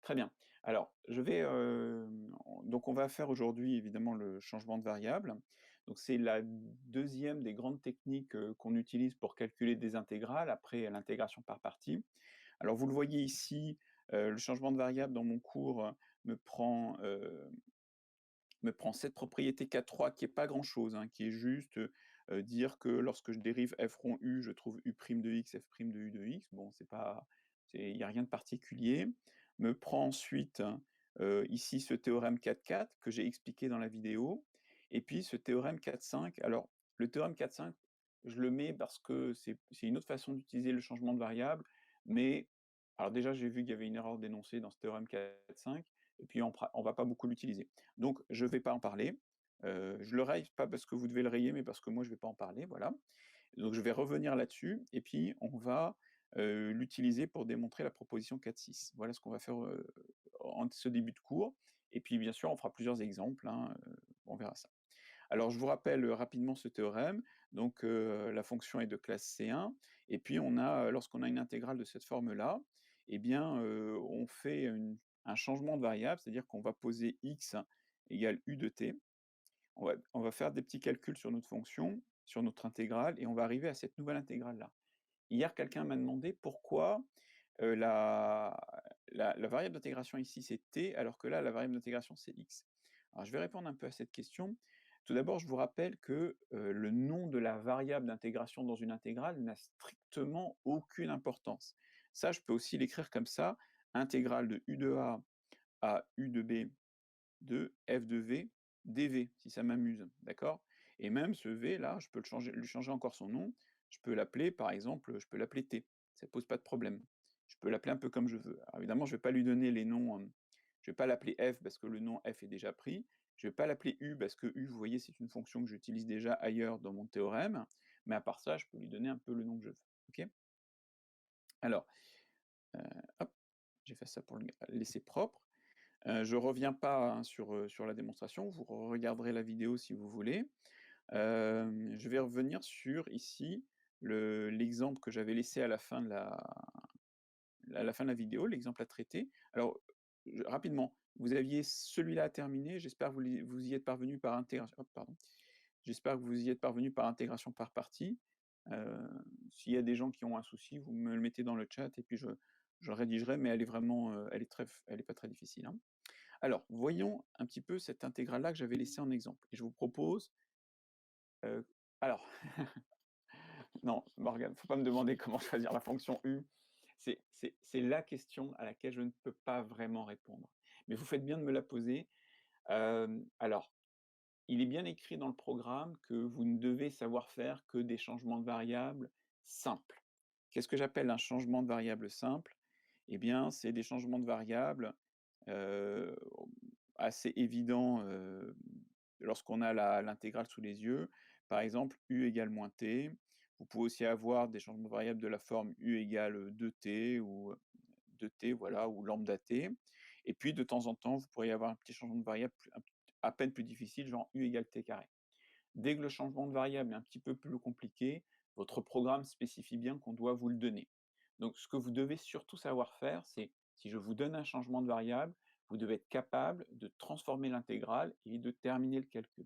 Très bien. Alors, je vais, donc on va faire aujourd'hui évidemment le changement de variable. Donc c'est la deuxième des grandes techniques, qu'on utilise pour calculer des intégrales après l'intégration par partie. Alors vous le voyez ici, le changement de variable dans mon cours me prend, heu, me prend cette propriété K3 qui est pas grand-chose, hein, qui est juste, dire que lorsque je dérive f rond u, je trouve u' de x, f' de u de x. Bon, il y a rien de particulier. Me prend ensuite, ici ce théorème 4,4 que j'ai expliqué dans la vidéo et puis ce théorème 4,5. Alors le théorème 4,5, je le mets parce que c'est une autre façon d'utiliser le changement de variable, mais alors déjà j'ai vu qu'il y avait une erreur d'énoncé dans ce théorème 4,5 et puis on va pas beaucoup l'utiliser. Donc je ne vais pas en parler. Je le raye pas parce que vous devez le rayer, mais parce que moi je ne vais pas en parler, voilà. Donc je vais revenir là-dessus et puis on va, l'utiliser pour démontrer la proposition 4,6. Voilà ce qu'on va faire, en ce début de cours et puis bien sûr on fera plusieurs exemples, hein, on verra ça. Alors je vous rappelle, rapidement ce théorème. Donc, la fonction est de classe C1 et puis on a, lorsqu'on a une intégrale de cette forme-là, eh bien, on fait un changement de variable, c'est-à-dire qu'on va poser x égale u de t. On va faire des petits calculs sur notre fonction, sur notre intégrale et on va arriver à cette nouvelle intégrale-là. Hier, quelqu'un m'a demandé pourquoi, la la variable d'intégration ici c'est t, alors que là la variable d'intégration c'est x. Alors je vais répondre un peu à cette question. Tout d'abord, je vous rappelle que, le nom de la variable d'intégration dans une intégrale n'a strictement aucune importance. Ça, je peux aussi l'écrire comme ça: intégrale de u de a à u de b de f de v dv, si ça m'amuse, d'accord? Et même ce v là, je peux lui changer encore son nom. Je peux l'appeler par exemple, je peux l'appeler t, ça pose pas de problème. Je peux l'appeler un peu comme je veux. Alors évidemment, je vais pas lui donner les noms, je vais pas l'appeler f parce que le nom f est déjà pris. Je vais pas l'appeler u parce que u, vous voyez, c'est une fonction que j'utilise déjà ailleurs dans mon théorème, mais à part ça, je peux lui donner un peu le nom que je veux, OK? Alors, heu, hop, j'ai fait ça pour le laisser propre. Je reviens pas, hein, sur la démonstration, vous regarderez la vidéo si vous voulez. Je vais revenir sur ici l'exemple que j'avais laissé à la fin de la vidéo, l'exemple à traiter. Alors, rapidement, vous aviez celui-là à terminer, j'espère que vous y êtes parvenu par intégration hop, pardon. J'espère que vous y êtes parvenu par intégration par partie. Heu, S'il y a des gens qui ont un souci, vous me le mettez dans le chat et puis je le rédigerai, mais elle est vraiment, elle est pas très difficile, hein. Alors, voyons un petit peu cette intégrale-là que j'avais laissée en exemple et je vous propose, heu alors non, Morgane, faut pas me demander comment choisir la fonction u. C'est la question à laquelle je ne peux pas vraiment répondre. Mais vous faites bien de me la poser. Alors, il est bien écrit dans le programme que vous ne devez savoir faire que des changements de variables simples. Qu'est-ce que j'appelle un changement de variable simple? Eh bien, c'est des changements de variables, heu, assez évidents, lorsqu'on a l'intégrale sous les yeux. Par exemple, u égale moins t. Vous pouvez aussi avoir des changements de variables de la forme u égale 2t ou 2t, voilà, ou lambda t. Et puis de temps en temps, vous pourriez avoir un petit changement de variable à peine plus difficile, genre u égale t carré. Dès que le changement de variable est un petit peu plus compliqué, votre programme spécifie bien qu'on doit vous le donner. Donc ce que vous devez surtout savoir faire, c'est si je vous donne un changement de variable, vous devez être capable de transformer l'intégrale et de terminer le calcul.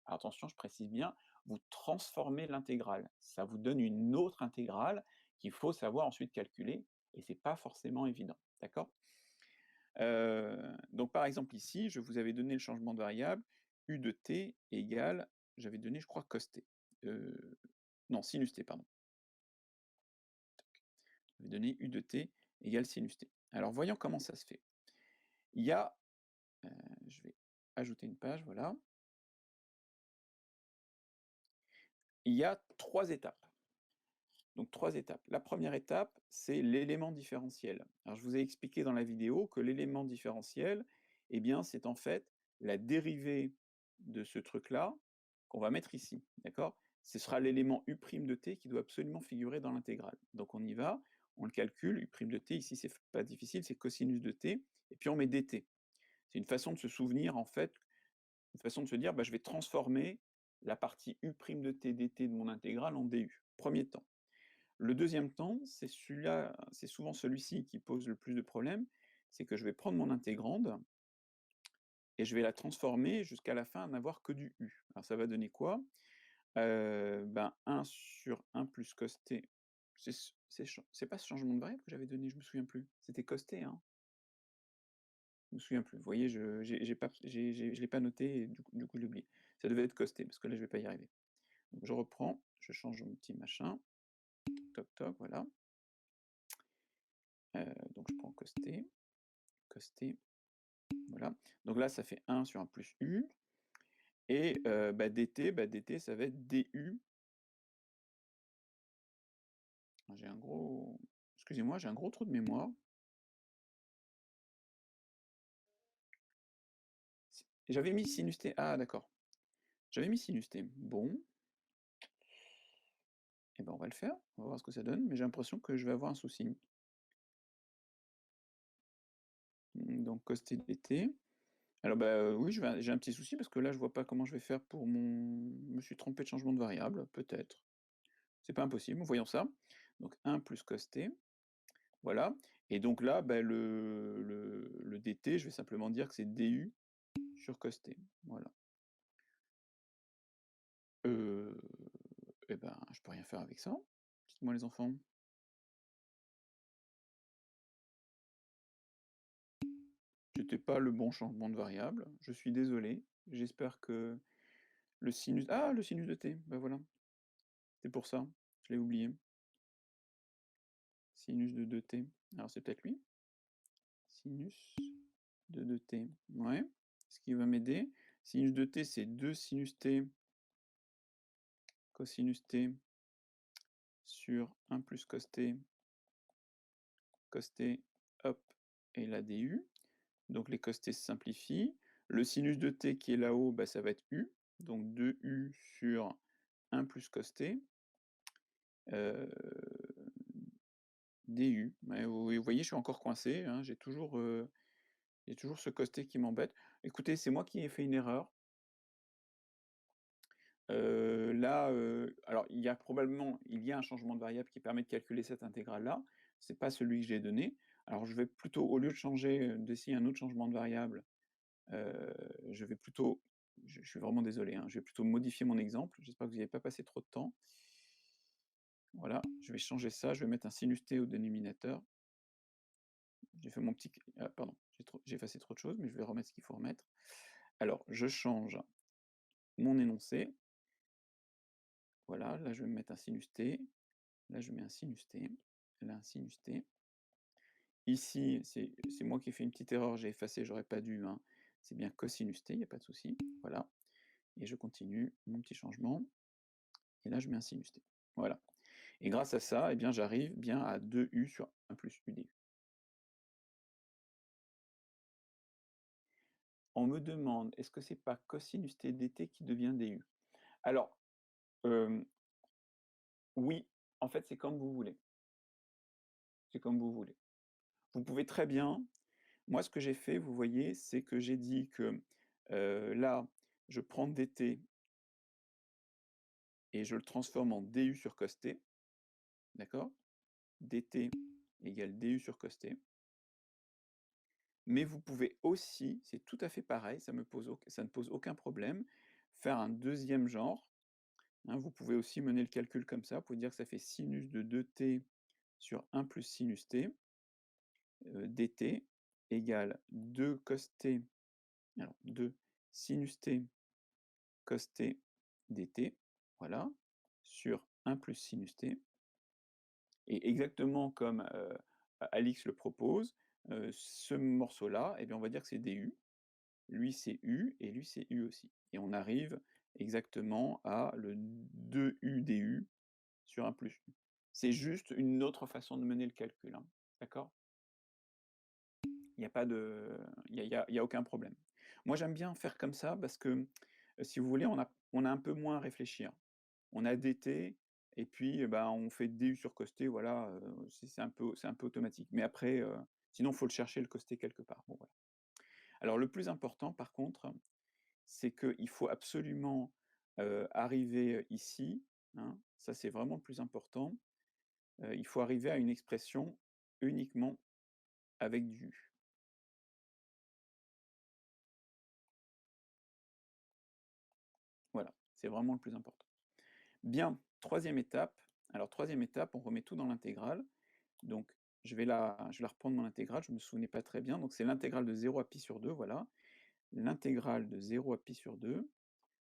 Alors attention, je précise bien, vous transformez l'intégrale. Ça vous donne une autre intégrale qu'il faut savoir ensuite calculer et c'est pas forcément évident. D'accord? Donc par exemple ici, je vous avais donné le changement de variable u de t égale, j'avais donné je crois cos t. Heu, non sinus t pardon. J'avais donné u de t égale sinus t. Alors voyons comment ça se fait. Il y a, je vais ajouter une page, voilà. Il y a 3 étapes. Donc 3 étapes. La première étape, c'est l'élément différentiel. Alors je vous ai expliqué dans la vidéo que l'élément différentiel, eh bien c'est en fait la dérivée de ce truc-là qu'on va mettre ici, d'accord? Ce sera l'élément u' de t qui doit absolument figurer dans l'intégrale. Donc on y va, on le calcule, u' de t, ici c'est pas difficile, c'est cosinus de t, et puis on met dt. C'est une façon de se souvenir en fait, une façon de se dire: «Bah, je vais transformer la partie u' de t dt de mon intégrale en du». Premier temps. Le deuxième temps, c'est celui-là, c'est souvent celui-ci qui pose le plus de problèmes, c'est que je vais prendre mon intégrande et je vais la transformer jusqu'à la fin à n'avoir que du U. Alors ça va donner quoi? Ben 1 sur 1 plus cos t, c'est pas ce changement de variable que j'avais donné? Je me souviens plus. C'était cos t, hein? Je me souviens plus. Vous voyez, j'ai pas je l'ai pas noté et du coup, je l'ai oublié. Ça devait être cos t parce que là, je vais pas y arriver. Donc je reprends, je change mon petit machin, toc toc, voilà. Donc je prends cos t, voilà. Donc là, ça fait 1 sur 1 plus U et dt, ça va être du. J'ai un gros excusez-moi, j'ai un gros trou de mémoire. J'avais mis sinus t. Ah d'accord. J'avais mis sinus t. Bon, et ben, on va le faire. On va voir ce que ça donne, mais j'ai l'impression que je vais avoir un souci. Donc cos t dt. Alors, bah, oui, j'ai un petit souci parce que là, je vois pas comment je vais faire pour mon je me suis trompé de changement de variable, peut-être. C'est pas impossible, voyons ça. Donc 1 plus cos t, voilà. Et donc là, bah, le dt, je vais simplement dire que c'est du sur cos t. Voilà. Heu, et ben, je peux rien faire avec ça. Dites-moi les enfants. C'était pas le bon changement de variable, je suis désolé. J'espère que le sinus de t, bah, voilà, c'est pour ça, je l'ai oublié. Sinus de 2t. Alors c'est peut-être lui? Sinus de 2t. Ouais. Ce qui va m'aider. Sinus de t, c'est 2 sinus t cosinus t sur 1 plus cos t, hop, et la du. Donc les cos t se simplifient. Le sinus de t qui est là-haut, bah, ça va être u. Donc 2u sur 1 plus cos t. Du. Ouais, vous voyez, je suis encore coincé, hein, j'ai toujours ce cos t qui m'embête. Écoutez, c'est moi qui ai fait une erreur. Là, alors il y a un changement de variable qui permet de calculer cette intégrale-là. C'est pas celui que j'ai donné. Alors je vais plutôt, au lieu de d'essayer un autre changement de variable, je vais plutôt je suis vraiment désolé, hein, je vais plutôt modifier mon exemple. J'espère que vous n'y avez pas passé trop de temps. Voilà, je vais changer ça, je vais mettre un sinus t au dénominateur. J'ai fait mon petit ah pardon, j'ai effacé trop de choses, mais je vais remettre ce qu'il faut remettre. Alors, je change mon énoncé. Voilà, là je vais me mettre un sinus t, là je mets un sinus t, là un sinus t. Ici, c'est moi qui ai fait une petite erreur, j'ai effacé, j'aurais pas dû, hein. C'est bien cosinus t, il n'y a pas de souci. Voilà. Et je continue mon petit changement. Et là, je mets un sinus t. Voilà. Et grâce à ça, eh bien, j'arrive bien à 2u sur 1 plus u du. On me demande, est-ce que c'est pas cosinus t dt qui devient du? Alors, oui, en fait, c'est comme vous voulez. C'est comme vous voulez. Vous pouvez très bien moi, ce que j'ai fait, vous voyez, c'est que j'ai dit que, là, je prends dt et je le transforme en du sur cos t, d'accord? Dt égale du sur cos t. Mais vous pouvez aussi, c'est tout à fait pareil, ça ne pose aucun problème, faire un deuxième genre, hein. Vous pouvez aussi mener le calcul comme ça, vous pouvez dire que ça fait sinus de 2t sur 1 plus sinus t, dt égale 2 cos t, alors 2 sinus t cos t dt, voilà, sur 1 plus sinus t. Et exactement comme Alix le propose, ce morceau-là, eh bien, on va dire que c'est du. Lui, c'est u, et lui, c'est u aussi. Et on arrive exactement à le 2u du sur 1 plus u. C'est juste une autre façon de mener le calcul, hein, d'accord? Il n'y a pas de il y a aucun problème. Moi, j'aime bien faire comme ça parce que, si vous voulez, on a un peu moins à réfléchir. On a dt et puis, bah, on fait du sur cos t, voilà, c'est un peu automatique. Mais après, sinon, il faut le chercher le cos t quelque part. Bon, voilà. Alors le plus important, par contre, c'est qu'il faut absolument, arriver, ici, hein, ça c'est vraiment le plus important, il faut arriver à une expression uniquement avec du. Voilà, c'est vraiment le plus important. Bien, troisième étape. Alors troisième étape, on remet tout dans l'intégrale. Donc je vais la reprendre mon intégrale, je ne me souvenais pas très bien. Donc c'est l'intégrale de 0 à pi sur 2, voilà. L'intégrale de 0 à pi sur 2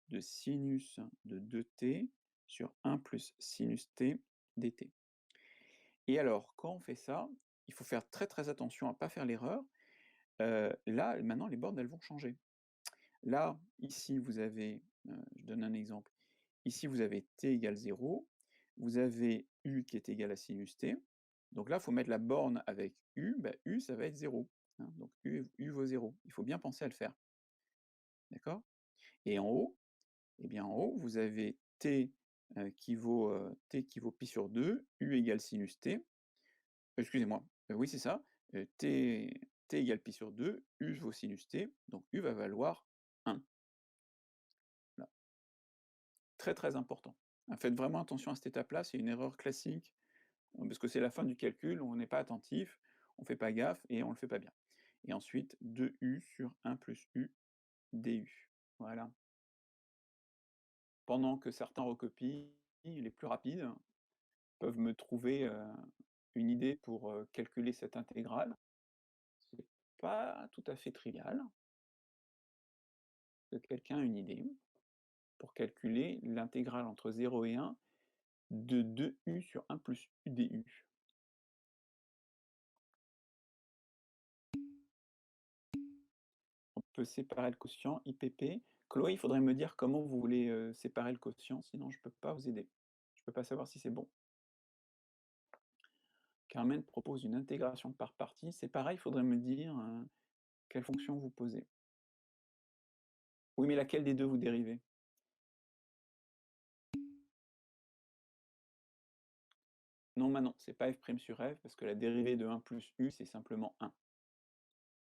de sinus de 2t sur 1 plus sinus t dt. Et alors, quand on fait ça, il faut faire très très attention à ne pas faire l'erreur. Là, maintenant, les bornes, elles vont changer. Là, ici, vous avez, je donne un exemple, ici, vous avez t égale 0, vous avez u qui est égal à sinus t. Donc là, il faut mettre la borne avec u, bah, u, ça va être 0, hein, donc u vaut 0. Il faut bien penser à le faire, d'accord? Et en haut, eh bien, en haut, vous avez t, qui vaut pi sur 2, u égale sinus t. Excusez-moi, oui, c'est ça, t égale pi sur 2, u vaut sinus t, donc u va valoir 1. Voilà. Très, très important. Faites vraiment attention à cette étape-là, c'est une erreur classique, parce que c'est la fin du calcul, on n'est pas attentif, on ne fait pas gaffe et on ne le fait pas bien. Et ensuite, 2u sur 1 plus u du. Voilà. Pendant que certains recopient, les plus rapides peuvent me trouver une idée pour calculer cette intégrale. C'est pas tout à fait trivial. Que quelqu'un a une idée pour calculer l'intégrale entre 0 et 1 de 2u sur 1 plus u du. On peut séparer le quotient IPP. Chloé, il faudrait me dire comment vous voulez séparer le quotient, sinon je ne peux pas vous aider. Je ne peux pas savoir si c'est bon. Carmen propose une intégration par partie. C'est pareil, il faudrait me dire quelle fonction vous posez. Oui, mais laquelle des deux vous dérivez? Non, non, c'est pas f' sur f, parce que la dérivée de 1 plus u, c'est simplement 1.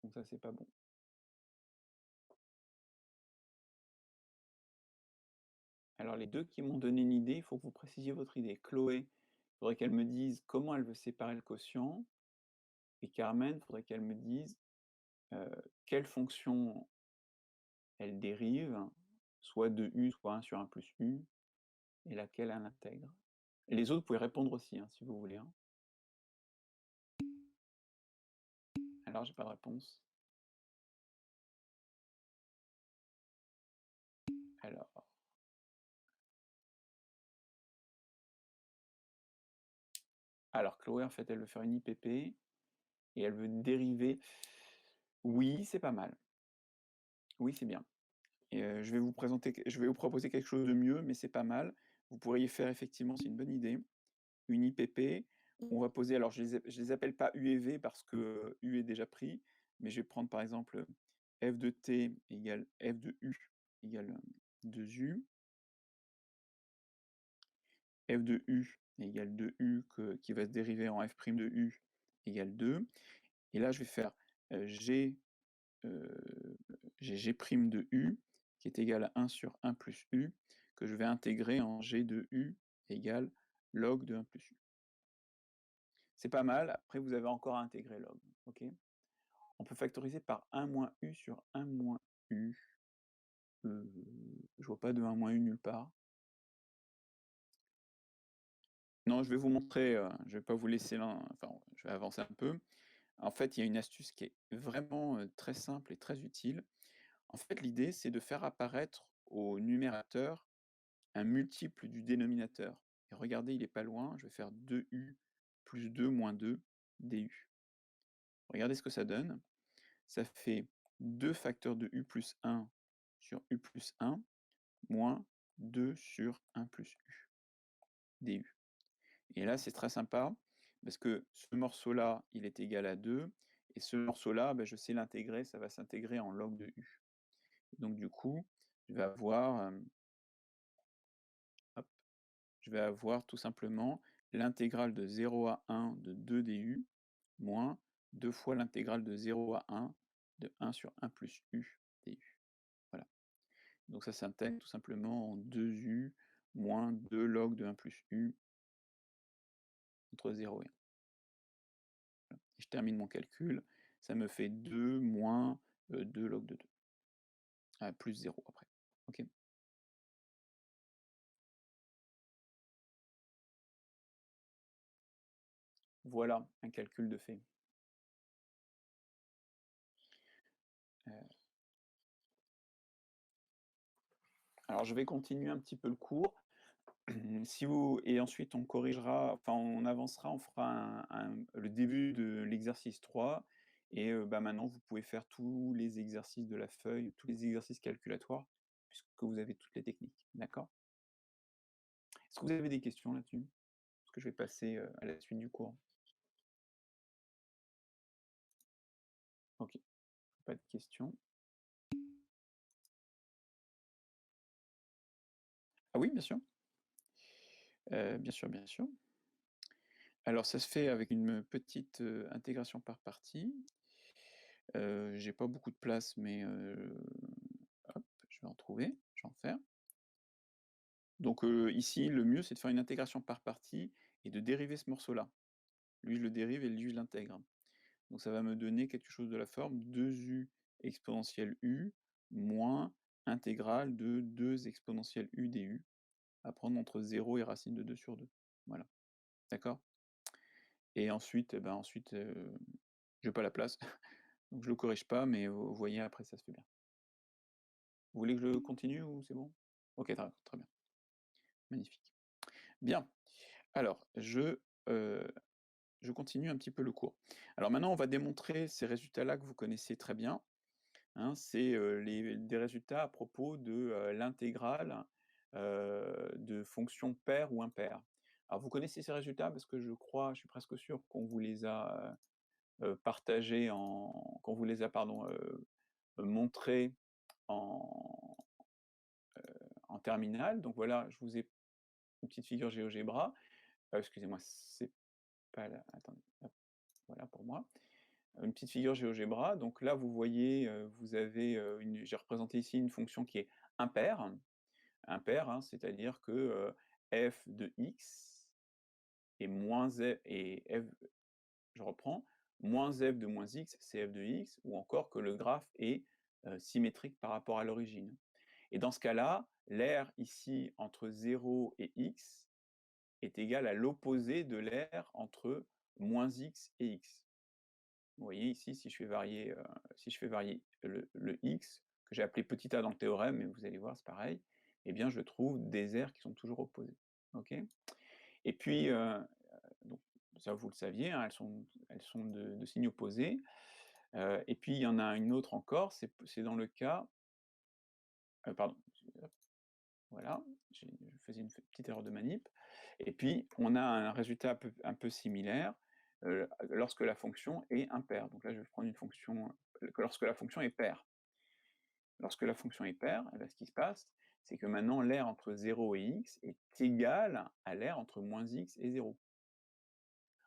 Donc ça, c'est pas bon. Alors les deux qui m'ont donné une idée, il faut que vous précisiez votre idée. Chloé, il faudrait qu'elle me dise comment elle veut séparer le quotient. Et Carmen, il faudrait qu'elle me dise quelle fonction elle dérive, soit de u, soit 1 sur 1 plus u, et laquelle elle intègre. Et les autres, vous pouvez répondre aussi, hein, si vous voulez. Hein. Alors, j'ai pas de réponse. Alors, Chloé, en fait, elle veut faire une IPP, et elle veut dériver. Oui, c'est pas mal. Oui, c'est bien. Et je vais vous proposer quelque chose de mieux, mais c'est pas mal. Vous pourriez faire effectivement, c'est une bonne idée, une IPP. On va poser, alors je les appelle pas U et V parce que U est déjà pris, mais je vais prendre par exemple f de t égale f de u égale 2u, f de u égale 2u qui va se dériver en f' de u égale 2. Et là, je vais faire g, j'ai g' de u qui est égal à 1 sur 1 plus u, que je vais intégrer en g de u égale log de 1 plus u. C'est pas mal, après vous avez encore à intégrer log. Ok. On peut factoriser par 1 moins u sur 1 moins u. Je vois pas de 1 moins u nulle part. Non, je vais vous montrer, je vais pas vous laisser là, enfin, je vais avancer un peu. En fait, il y a une astuce qui est vraiment très simple et très utile. En fait, l'idée, c'est de faire apparaître au numérateur un multiple du dénominateur. Et regardez, il est pas loin, je vais faire 2u plus 2 moins 2 du. Regardez ce que ça donne. Ça fait 2 facteurs de u plus 1 sur u plus 1 moins 2 sur 1 plus u du. Et là, c'est très sympa, parce que ce morceau-là, il est égal à 2, et ce morceau-là, ben, je sais l'intégrer, ça va s'intégrer en log de u. Donc du coup, je vais avoir, hop, je vais avoir tout simplement l'intégrale de 0 à 1 de 2 du, moins 2 fois l'intégrale de 0 à 1 de 1 sur 1 plus u du. Voilà. Donc ça s'intègre tout simplement en 2u moins 2 log de 1 plus u entre 0 et 1. Voilà. Et je termine mon calcul, ça me fait 2 moins 2 log de 2. Ah, plus 0 après. Ok. Voilà, un calcul de fait. Heu, alors je vais continuer un petit peu le cours. Si vous et ensuite on corrigera, enfin on avancera, on fera le début de l'exercice 3 et bah, maintenant vous pouvez faire tous les exercices de la feuille, tous les exercices calculatoires puisque vous avez toutes les techniques, d'accord? Est-ce que vous avez des questions là-dessus? Parce que je vais passer, à la suite du cours. OK, pas de questions. Ah oui, bien sûr. Bien sûr, bien sûr. Alors ça se fait avec une petite, intégration par partie. J'ai pas beaucoup de place mais hop, je vais en trouver, je vais en faire. Donc ici, le mieux, c'est de faire une intégration par partie et de dériver ce morceau-là. Lui, je le dérive et lui, je l'intègre. Donc ça va me donner quelque chose de la forme 2u exponentielle u moins intégrale de 2 exponentielle u du, à prendre entre 0 et racine de 2 sur 2. Voilà, d'accord? Et ensuite, eh ben, ensuite, j'ai pas la place, donc je le corrige pas, mais vous voyez après ça se fait bien. Vous voulez que je continue ou c'est bon? OK, très bien, magnifique. Bien, alors je continue un petit peu le cours. Alors maintenant, on va démontrer ces résultats-là que vous connaissez très bien, hein. C'est, des résultats à propos de, l'intégrale, de fonctions paires ou impaires. Alors vous connaissez ces résultats parce que je crois, je suis presque sûr qu'on vous les a, partagés qu'on vous les a, pardon, montrés en en terminale. Donc voilà, je vous ai une petite figure GeoGebra. Excusez-moi, c'est pas la attendez, hop, voilà pour moi. Une petite figure GeoGebra. Donc là, vous voyez, vous avez, j'ai représenté ici une fonction qui est impaire. Impaire, hein, c'est-à-dire que, f de x est moins f et f je reprends, moins f de moins x, c'est f de x, ou encore que le graphe est, symétrique par rapport à l'origine. Et dans ce cas-là, l'aire ici entre 0 et x est égal à l'opposé de l'aire entre moins x et x. Vous voyez ici, si je fais varier le x, que j'ai appelé petit a dans le théorème, mais vous allez voir, c'est pareil, eh bien je trouve des aires qui sont toujours opposées. OK? Et puis, donc ça vous le saviez, hein, elles sont de signes opposés. Et puis il y en a une autre encore, c'est dans le cas, pardon, hop, voilà, je faisais une petite erreur de manip. Et puis on a un résultat un peu similaire, lorsque la fonction est impaire. Donc là, je vais prendre une fonction, lorsque la fonction est paire. Lorsque la fonction est paire, eh ben, ce qui se passe, c'est que maintenant l'aire entre 0 et x est égale à l'aire entre moins x et 0.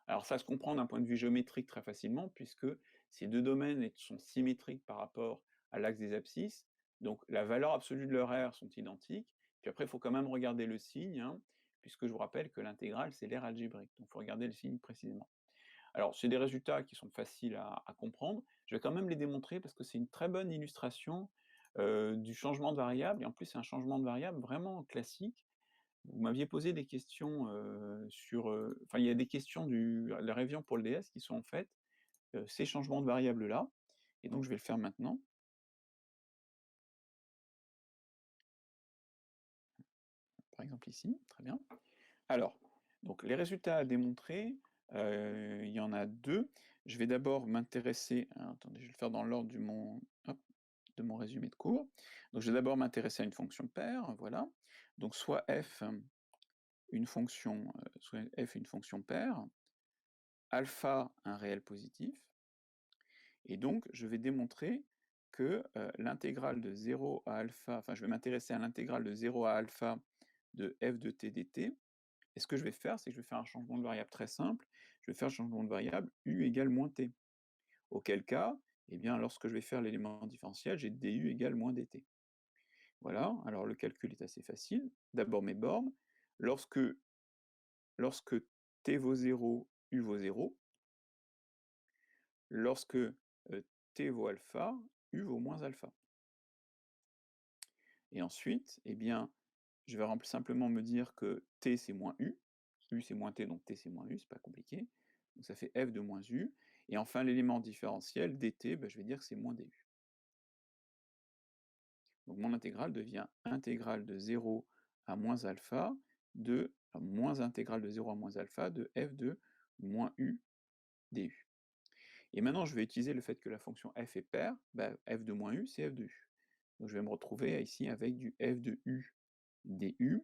Alors ça se comprend d'un point de vue géométrique très facilement, puisque ces deux domaines sont symétriques par rapport à l'axe des abscisses, donc la valeur absolue de leur aire sont identiques. Puis après, il faut quand même regarder le signe, hein, puisque je vous rappelle que l'intégrale, c'est l'aire algébrique, donc il faut regarder le signe précisément. Alors, c'est des résultats qui sont faciles à comprendre. Je vais quand même les démontrer parce que c'est une très bonne illustration, du changement de variable, et en plus, c'est un changement de variable vraiment classique. Vous m'aviez posé des questions, sur, enfin, il y a des questions la révision pour le DS qui sont en fait, ces changements de variables-là, et donc je vais le faire maintenant. Par exemple ici, très bien. Alors, donc les résultats à démontrer, il y en a 2. Je vais d'abord m'intéresser, alors attendez, je vais le faire dans l'ordre de mon résumé de cours. Donc je vais d'abord m'intéresser à une fonction paire, voilà. Donc soit f une fonction paire, alpha un réel positif, et donc je vais démontrer que, l'intégrale de 0 à alpha, enfin je vais m'intéresser à l'intégrale de 0 à alpha de f de t dt. Et ce que je vais faire, c'est que je vais faire un changement de variable très simple. Je vais faire un changement de variable u égale moins t. Auquel cas, eh bien, lorsque je vais faire l'élément différentiel, j'ai du égale moins dt. Voilà, alors le calcul est assez facile. D'abord mes bornes. Lorsque, lorsque t vaut 0, u vaut 0. Lorsque t vaut alpha, u vaut moins alpha. Et ensuite, eh bien, je vais simplement me dire que t c'est moins u c'est moins t, donc t c'est moins u, c'est pas compliqué. donc ça fait f de moins u, et enfin l'élément différentiel dt, bah, je vais dire que c'est moins du. Donc mon intégrale devient intégrale de 0 à moins alpha de moins intégrale de 0 à moins alpha de f de moins u du. Et maintenant, je vais utiliser le fait que la fonction f est paire, bah, f de moins u, c'est f de u. Donc je vais me retrouver ici avec du f de u du.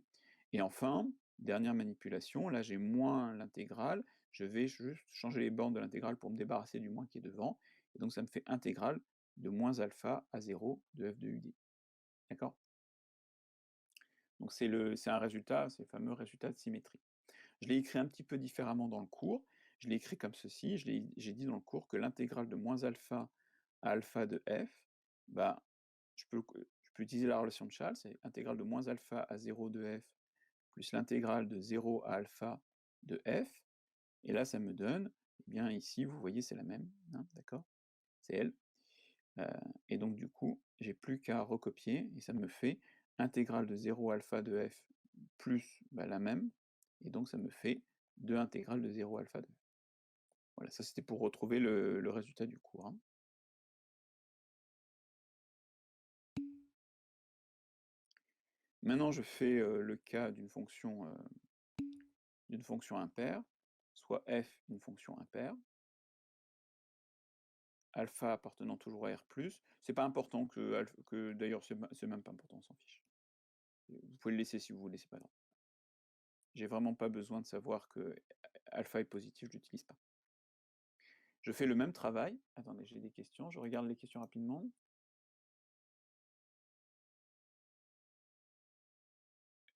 Et enfin, dernière manipulation, là j'ai moins l'intégrale, je vais juste changer les bornes de l'intégrale pour me débarrasser du moins qui est devant, et donc ça me fait intégrale de moins alpha à 0 de f de ud. D'accord? Donc c'est un résultat, c'est le fameux résultat de symétrie. Je l'ai écrit un petit peu différemment dans le cours. Je l'ai écrit comme ceci. J'ai dit dans le cours que l'intégrale de moins alpha à alpha de f, bah, je peux utiliser la relation de Charles, c'est intégrale de moins alpha à 0 de f plus l'intégrale de 0 à alpha de f. Et là, ça me donne, eh bien ici, vous voyez, c'est la même, hein, d'accord? C'est elle. Et donc du coup, j'ai plus qu'à recopier, et ça me fait intégrale de 0 alpha de f plus bah, la même, et donc ça me fait 2 intégrale de 0 alpha de f. Voilà, ça c'était pour retrouver le résultat du cours, hein. Maintenant, je fais le cas d'une fonction impaire, soit f une fonction impaire, alpha appartenant toujours à R+. C'est pas important que d'ailleurs c'est même pas important, on s'en fiche. Vous pouvez le laisser si vous voulez, c'est pas grave. J'ai vraiment pas besoin de savoir que alpha est positif, je l'utilise pas. Je fais le même travail. Attendez, j'ai des questions. Je regarde les questions rapidement.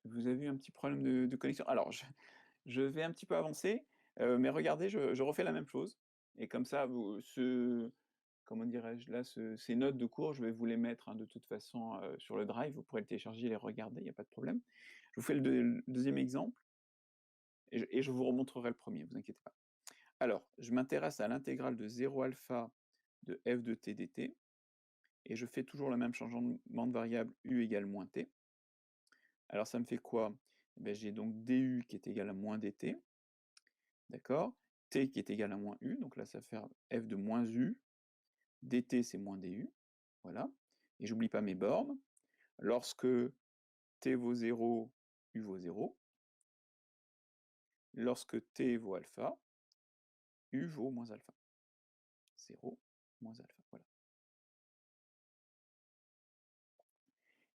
Vous avez eu un petit problème de connexion. Alors, je vais un petit peu avancer, mais regardez, je refais la même chose. Et comme ça, comment dirais-je, là, ces notes de cours, je vais vous les mettre hein, de toute façon sur le Drive. Vous pourrez le télécharger et les regarder, il n'y a pas de problème. Je vous fais le deuxième exemple et je vous remontrerai le premier, vous inquiétez pas. Alors, je m'intéresse à l'intégrale de 0 alpha de f de t dt, et je fais toujours le même changement de variable u égale moins t. Alors ça me fait quoi? Eh ben, j'ai donc du qui est égal à moins dt, d'accord? T qui est égal à moins u, donc là ça va faire f de moins u, dt c'est moins du, voilà. Et j'oublie pas mes bornes. Lorsque t vaut 0, u vaut 0. Lorsque t vaut alpha, u vaut moins alpha. 0, moins alpha, voilà.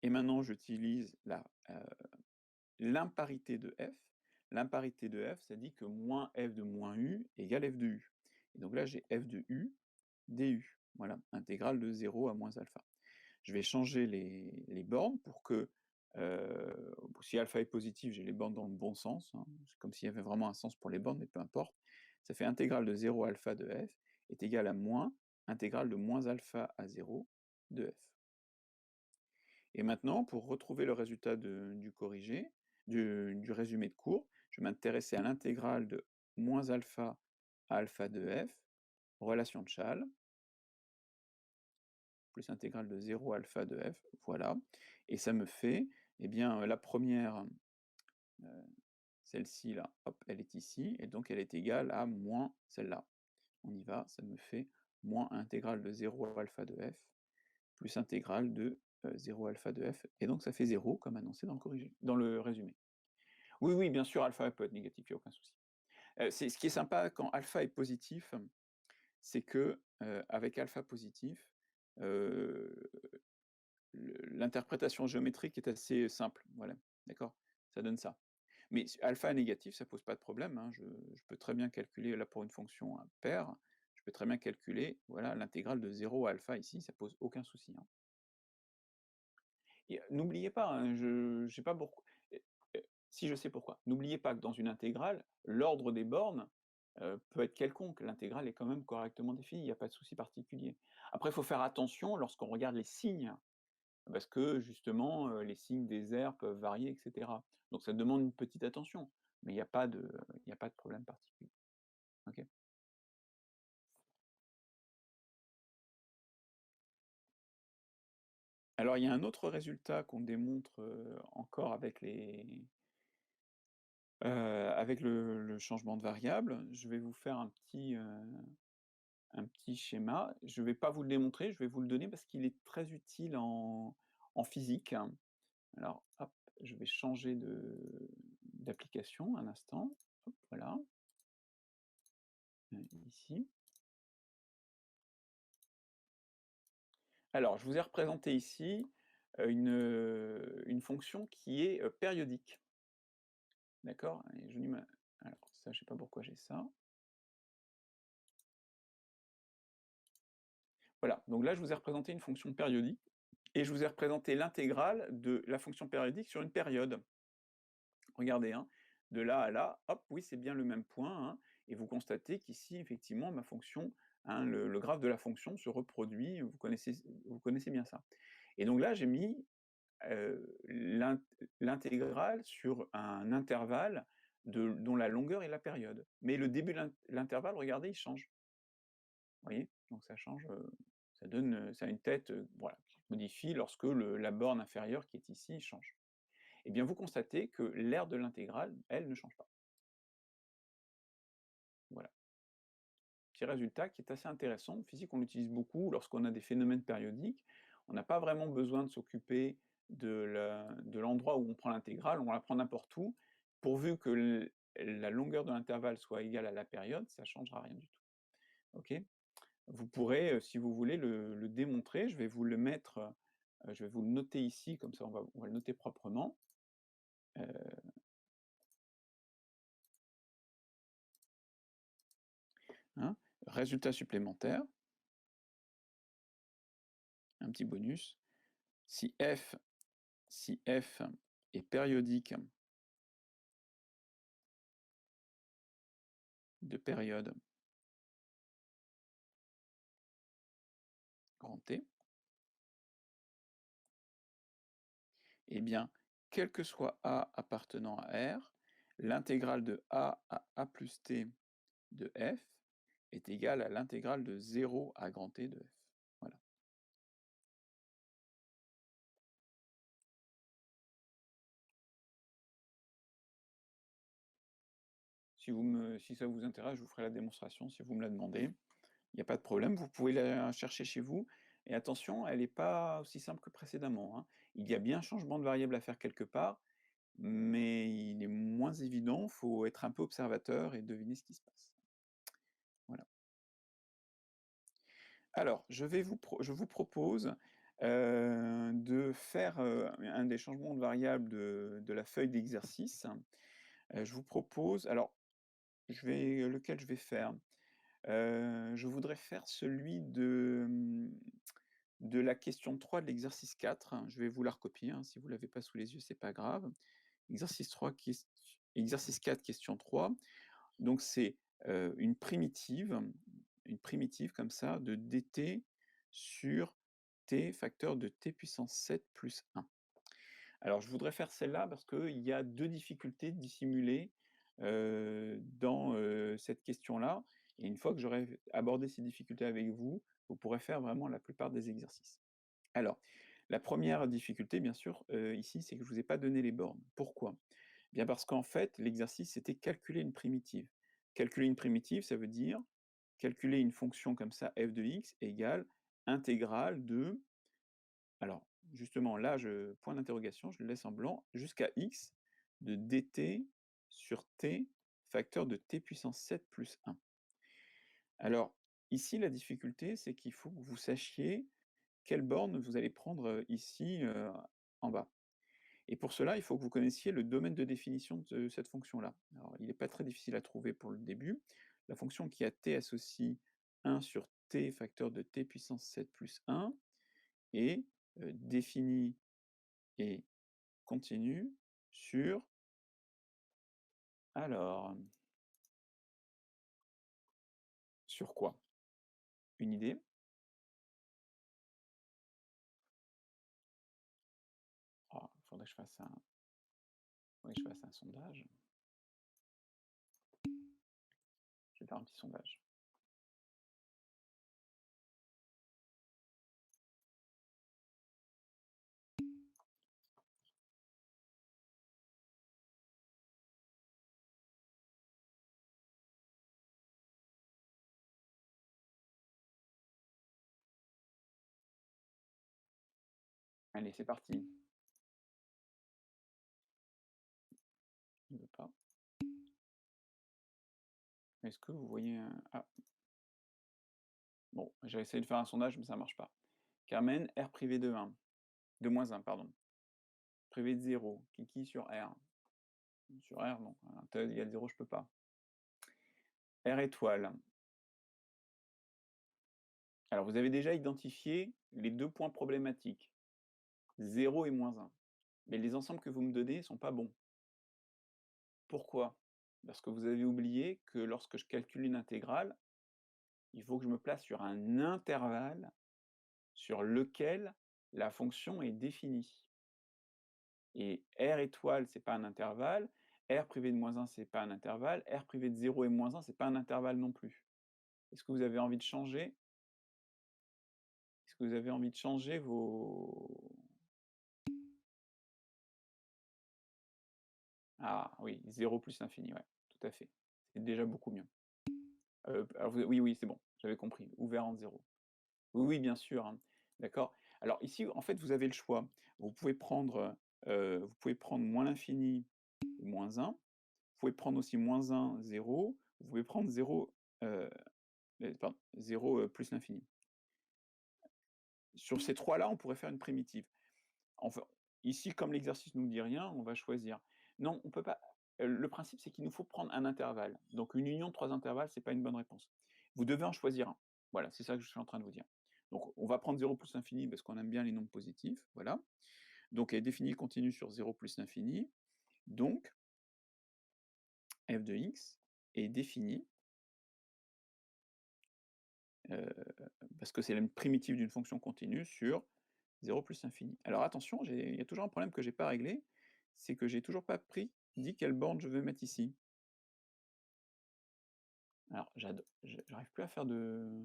Et maintenant, j'utilise l'imparité de f. L'imparité de f, ça dit que moins f de moins u égale f de u. Et donc là, j'ai f de u du. Voilà, intégrale de 0 à moins alpha. Je vais changer les bornes pour que, si alpha est positif, j'ai les bornes dans le bon sens. Hein. C'est comme s'il y avait vraiment un sens pour les bornes, mais peu importe. Ça fait intégrale de 0 alpha de f est égal à moins intégrale de moins alpha à 0 de f. Et maintenant, pour retrouver le résultat du corrigé, du résumé de cours, je vais m'intéresser à l'intégrale de moins alpha à alpha de f, relation de Chasles, plus intégrale de 0 alpha de f, voilà. Et ça me fait, eh bien, la première, celle-ci, là, hop, elle est ici, et donc elle est égale à moins celle-là. On y va, ça me fait moins intégrale de 0 alpha de f, plus intégrale de 0 alpha de f, et donc ça fait 0, comme annoncé dans le résumé. Oui, oui, bien sûr, alpha peut être négatif, il n'y a aucun souci. Ce qui est sympa quand alpha est positif, c'est que avec alpha positif, l'interprétation géométrique est assez simple, voilà, d'accord? Ça donne ça. Mais alpha négatif, ça pose pas de problème, hein, je peux très bien calculer, là pour une fonction paire, je peux très bien calculer, voilà, l'intégrale de 0 à alpha ici, ça pose aucun souci, hein. Et n'oubliez pas, hein, je sais pas pourquoi, si je sais pourquoi. N'oubliez pas que dans une intégrale, l'ordre des bornes, peut être quelconque. L'intégrale est quand même correctement définie, il n'y a pas de souci particulier. Après, il faut faire attention lorsqu'on regarde les signes, parce que justement, les signes des aires peuvent varier et cetera. Donc ça demande une petite attention, mais il y a pas de problème particulier. OK? Alors il y a un autre résultat qu'on démontre, encore avec Avec le changement de variable, je vais vous faire un petit schéma. Je ne vais pas vous le démontrer, je vais vous le donner parce qu'il est très utile en physique. Alors hop, je vais changer d'application un instant. Hop, voilà, ici. Alors je vous ai représenté ici, une fonction qui est, périodique, d'accord? Et je dis ma alors ça, je sais pas pourquoi j'ai ça. Voilà, donc là, je vous ai représenté une fonction périodique et je vous ai représenté l'intégrale de la fonction périodique sur une période. Regardez, hein, de là à là, hop, oui, c'est bien le même point, hein, et vous constatez qu'ici, effectivement, ma fonction, hein, le graphe de la fonction se reproduit, vous connaissez bien ça. Et donc là, j'ai mis l'intégrale sur un intervalle dont la longueur est la période. Mais le début de l'intervalle, regardez, il change. Vous voyez? Donc ça change, ça donne, ça a une tête, voilà, qui se modifie lorsque la borne inférieure qui est ici change. Et bien vous constatez que l'aire de l'intégrale, elle, ne change pas. Voilà. Petit résultat qui est assez intéressant. En physique, on l'utilise beaucoup lorsqu'on a des phénomènes périodiques. On n'a pas vraiment besoin de s'occuper de l'endroit où on prend l'intégrale, on la prend n'importe où, pourvu que la longueur de l'intervalle soit égale à la période, ça ne changera rien du tout. OK? Vous pourrez, si vous voulez, le démontrer. Je vais vous le mettre, je vais vous le noter ici, comme ça on va le noter proprement. Hein. Résultat supplémentaire, un petit bonus. Si f si f est périodique de période grand T, eh bien, quel que soit A appartenant à R, l'intégrale de A à A plus T de f est égale à l'intégrale de 0 à grand T de f. Voilà. Si ça vous intéresse, je vous ferai la démonstration si vous me la demandez. Il n'y a pas de problème, vous pouvez la chercher chez vous. Et attention, elle n'est pas aussi simple que précédemment, hein. Il y a bien un changement de variable à faire quelque part, mais il est moins évident, il faut être un peu observateur et deviner ce qui se passe. Voilà. Alors, je vous propose de faire un des changements de variable de la feuille d'exercice. Je vous propose, alors, lequel je vais faire? Je voudrais faire celui de la question 3 de l'exercice 4. Je vais vous la recopier, hein, si vous ne l'avez pas sous les yeux, c'est pas grave. Exercice 3, exercice 4, question 3. Donc c'est, une primitive comme ça de dt sur t facteur de t puissance 7 plus 1. Alors je voudrais faire celle-là parce qu'il y a 2 difficultés dissimulées, dans, cette question-là, et une fois que j'aurai abordé ces difficultés avec vous, vous pourrez faire vraiment la plupart des exercices. Alors, la première difficulté, bien sûr, ici, c'est que je ne vous ai pas donné les bornes. Pourquoi? Bien parce qu'en fait, l'exercice, c'était calculer une primitive. Calculer une primitive, ça veut dire calculer une fonction comme ça, f de x égale intégrale de, alors justement là, point d'interrogation, je le laisse en blanc, jusqu'à x de dt sur t facteur de t puissance 7 plus 1. Alors ici, la difficulté, c'est qu'il faut que vous sachiez quelle borne vous allez prendre, ici, en bas. Et pour cela, il faut que vous connaissiez le domaine de définition de cette fonction-là. Alors, il n'est pas très difficile à trouver pour le début. La fonction qui a t associe 1 sur t facteur de t puissance 7 plus 1 est définie et continue sur, alors, sur quoi? Une idée? Oh, il faudrait que je fasse un sondage. Je vais faire un petit sondage. Allez, c'est parti. Il veut pas. Est-ce que vous voyez un... Ah, bon, j'ai essayé de faire un sondage, mais ça marche pas. Carmen, R privé de 1. De moins 1, pardon. Privé de 0. Kiki sur R. Sur R, non. Il y a 0, je peux pas. R étoile. Alors, vous avez déjà identifié les deux points problématiques. 0 et moins 1. Mais les ensembles que vous me donnez ne sont pas bons. Pourquoi? Parce que vous avez oublié que lorsque je calcule une intégrale, il faut que je me place sur un intervalle sur lequel la fonction est définie. Et R étoile, c'est pas un intervalle, R privé de moins 1, c'est pas un intervalle, R privé de 0 et moins 1, c'est pas un intervalle non plus. Est-ce que vous avez envie de changer? Est-ce que vous avez envie de changer vos... Ah oui, 0 plus l'infini, ouais, tout à fait. C'est déjà beaucoup mieux. Oui, oui, c'est bon, j'avais compris. Ouvert en 0. Oui, oui, bien sûr, hein. D'accord. Alors ici, en fait, vous avez le choix. Vous pouvez prendre moins l'infini ou moins 1. Vous pouvez prendre aussi moins 1, 0. Vous pouvez prendre 0, pardon, 0 plus l'infini. Sur ces trois-là, on pourrait faire une primitive. Enfin, ici, comme l'exercice ne nous dit rien, on va choisir. Non, on peut pas. Le principe, c'est qu'il nous faut prendre un intervalle. Donc une union de trois intervalles, c'est pas une bonne réponse. Vous devez en choisir un. Voilà, c'est ça que je suis en train de vous dire. Donc on va prendre 0 plus l'infini parce qu'on aime bien les nombres positifs. Voilà. Donc elle est définie continue sur 0 plus l'infini. Donc f de x est définie parce que c'est la primitive d'une fonction continue sur 0 plus l'infini. Alors attention, il y a toujours un problème que je n'ai pas réglé, c'est que j'ai toujours pas dit quelle borne je veux mettre ici. Alors, j'arrive plus à faire de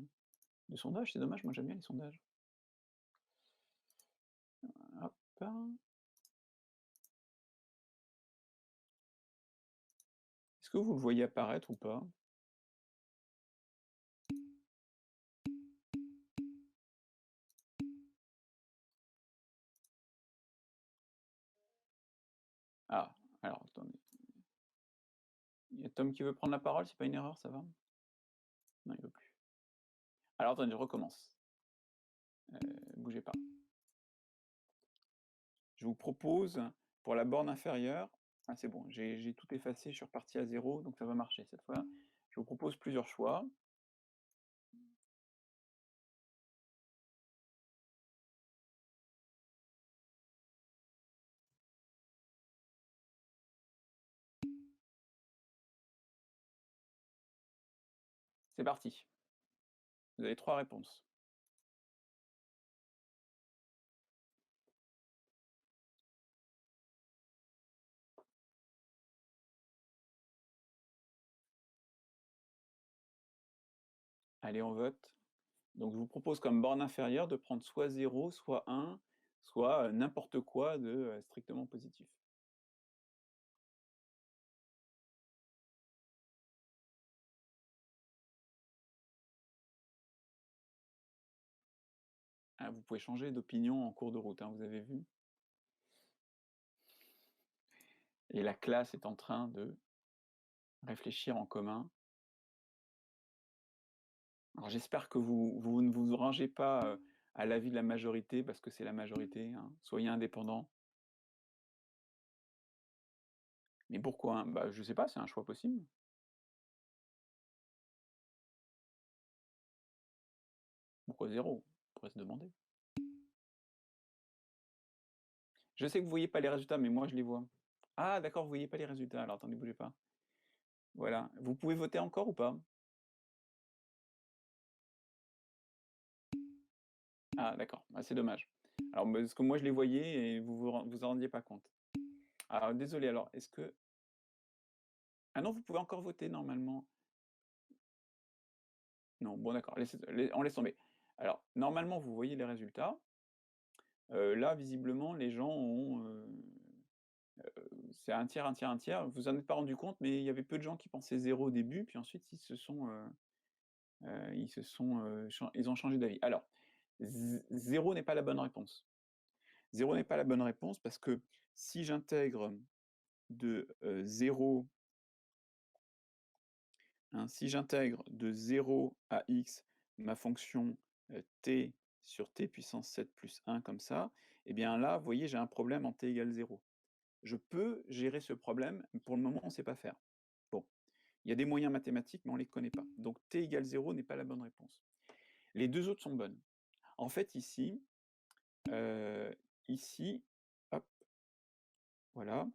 sondage, c'est dommage, moi j'aime bien les sondages. Hop. Est-ce que vous le voyez apparaître ou pas? Ah, alors attendez. Il y a Tom qui veut prendre la parole, c'est pas une erreur, ça va? Non, il veut plus. Alors attendez, je recommence. Bougez pas. Je vous propose, pour la borne inférieure, ah c'est bon, j'ai tout effacé, je suis reparti à 0, donc ça va marcher cette fois. Je vous propose plusieurs choix. C'est parti. Vous avez 3 réponses. Allez, on vote. Donc je vous propose comme borne inférieure de prendre soit 0, soit 1, soit n'importe quoi de strictement positif. Ah, vous pouvez changer d'opinion en cours de route, hein, vous avez vu. Et la classe est en train de réfléchir en commun. Alors j'espère que vous ne vous rangez pas à l'avis de la majorité, parce que c'est la majorité, hein. Soyez indépendant. Mais pourquoi, hein? Bah, je sais pas, c'est un choix possible. Pourquoi 0? On pourrait se demander. Je sais que vous voyez pas les résultats, mais moi je les vois. Ah d'accord, vous voyez pas les résultats, alors attendez, bougez pas. Voilà. Vous pouvez voter encore ou pas? Ah d'accord, ah, c'est dommage. Alors parce que moi je les voyais et vous en rendiez pas compte. Alors désolé, alors est-ce que... Ah non, vous pouvez encore voter normalement. Non, bon d'accord, on laisse tomber. Alors, normalement, vous voyez les résultats. Là, visiblement, les gens ont... c'est un tiers, un tiers, un tiers. Vous en êtes pas rendu compte, mais il y avait peu de gens qui pensaient 0 au début, puis ensuite ils ont changé d'avis. Alors, 0 n'est pas la bonne réponse. 0 n'est pas la bonne réponse parce que si j'intègre de 0, hein, si j'intègre de 0 à x ma fonction t sur t puissance 7 plus 1 comme ça, eh bien là, vous voyez, j'ai un problème en t égale 0. Je peux gérer ce problème, mais pour le moment, on ne sait pas faire. Bon, il y a des moyens mathématiques, mais on ne les connaît pas. Donc t égale 0 n'est pas la bonne réponse. Les deux autres sont bonnes. En fait, ici, ici, hop, voilà.